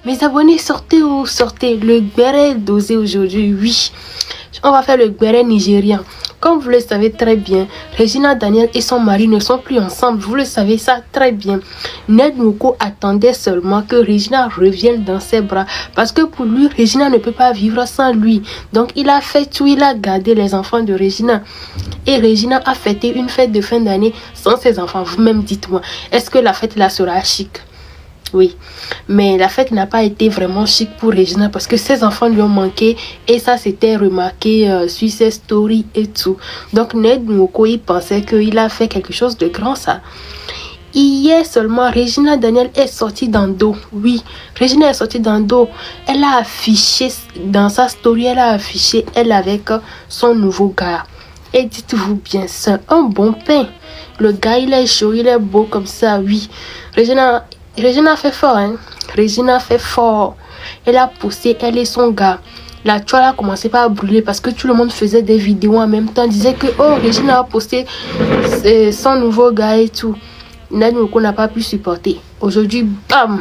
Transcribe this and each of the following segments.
Mes abonnés, sortez ou sortez. Le béret dosé aujourd'hui, oui. On va faire le béret nigérien. Comme vous le savez très bien, Regina Daniel et son mari ne sont plus ensemble. Vous le savez ça très bien. Ned Nwoko attendait seulement que Regina revienne dans ses bras. Parce que pour lui, Regina ne peut pas vivre sans lui. Donc il a fait tout, il a gardé les enfants de Regina. Et Regina a fêté une fête de fin d'année sans ses enfants. Vous-même dites-moi, est-ce que la fête là sera chic? Oui, mais la fête n'a pas été vraiment chic pour Regina parce que ses enfants lui ont manqué et ça s'était remarqué sur ses stories et tout. Donc Ned Nwoko, il pensait qu'il a fait quelque chose de grand ça. Hier seulement, Regina Daniel est sortie dans dos. Oui, Regina est sortie dans dos. Elle a affiché dans sa story, elle a affiché elle avec son nouveau gars. Et dites-vous bien, c'est un bon pain. Le gars, il est chaud, il est beau comme ça, oui. Regina fait fort, hein. Regina fait fort. Elle a poussé, elle et son gars. La toile a commencé par brûler parce que tout le monde faisait des vidéos en même temps. Disait que, oh, Regina a posté son nouveau gars et tout. Ned Nwoko n'a pas pu supporter. Aujourd'hui, bam,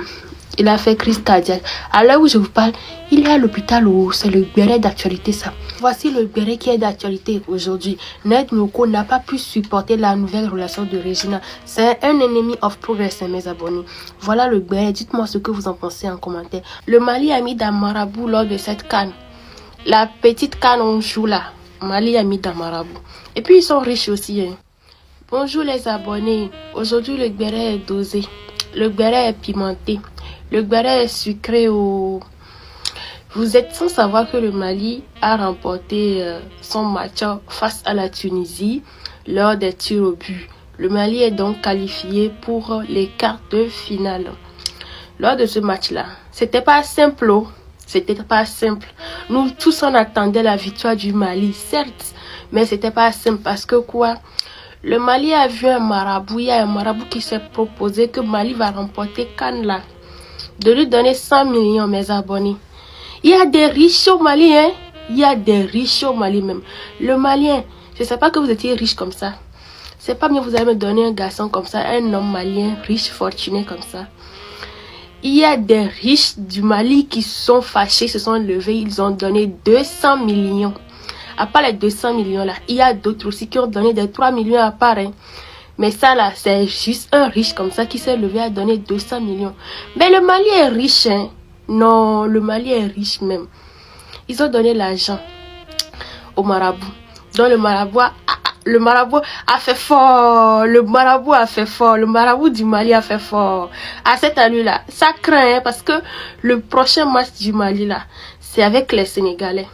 il a fait crise cardiaque. À l'heure où je vous parle, il est à l'hôpital où c'est le béret d'actualité ça. Voici le béret qui est d'actualité aujourd'hui. Ned Nwoko n'a pas pu supporter la nouvelle relation de Regina. C'est un ennemi of progress, mes abonnés. Voilà le béret. Dites-moi ce que vous en pensez en commentaire. Le Mali a mis dans marabout lors de cette canne. La petite canne on joue là. Mali a mis dans marabout. Et puis ils sont riches aussi. Hein. Bonjour les abonnés. Aujourd'hui le béret est dosé. Le béret est pimenté. Le béret est sucré au... Vous êtes sans savoir que le Mali a remporté son match face à la Tunisie lors des tirs au but. Le Mali est donc qualifié pour les quarts de finale. Lors de ce match-là, c'était pas simple. C'était pas simple. Nous tous on attendait la victoire du Mali, certes, mais c'était pas simple parce que quoi? Le Mali a vu un marabout. Il y a un marabout qui s'est proposé que Mali va remporter Cannes là. De lui donner 100 millions, mes abonnés. Il y a des riches au Mali, hein. Il y a des riches au Mali même. Le Malien, je ne sais pas que vous étiez riche comme ça. C'est pas mieux vous allez me donner un garçon comme ça, un homme malien, riche, fortuné comme ça. Il y a des riches du Mali qui sont fâchés, se sont levés, ils ont donné 200 millions. À part les 200 millions là, il y a d'autres aussi qui ont donné des 3 millions à part. Hein. Mais ça là, c'est juste un riche comme ça qui s'est levé à donner 200 millions. Mais le Mali est riche, hein. Non, le Mali est riche même. Ils ont donné l'argent au marabout. Donc le marabout a fait fort. Le marabout a fait fort. Le marabout du Mali a fait fort. À cette allure-là, ça craint hein, parce que le prochain match du Mali là, c'est avec les Sénégalais.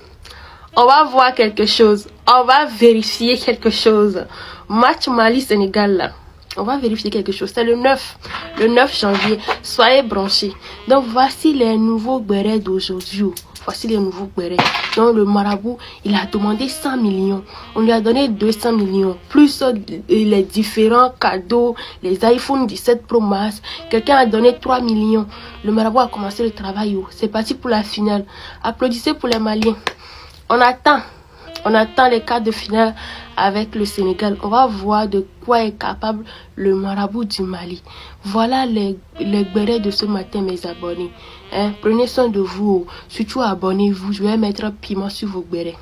On va voir quelque chose. On va vérifier quelque chose. Match Mali-Sénégal là. On va vérifier quelque chose. C'est le 9 janvier. Soyez branchés. Donc voici les nouveaux bérets d'aujourd'hui. Voici les nouveaux bérets. Donc le marabout, il a demandé 100 millions. On lui a donné 200 millions. Plus les différents cadeaux, les iPhone 17 Pro Max. Quelqu'un a donné 3 millions. Le marabout a commencé le travail. C'est parti pour la finale. Applaudissez pour les Maliens. On attend les quarts de finale avec le Sénégal. On va voir de quoi est capable le marabout du Mali. Voilà les bérets de ce matin, mes abonnés. Hein? Prenez soin de vous. Surtout abonnez-vous. Je vais mettre un piment sur vos bérets.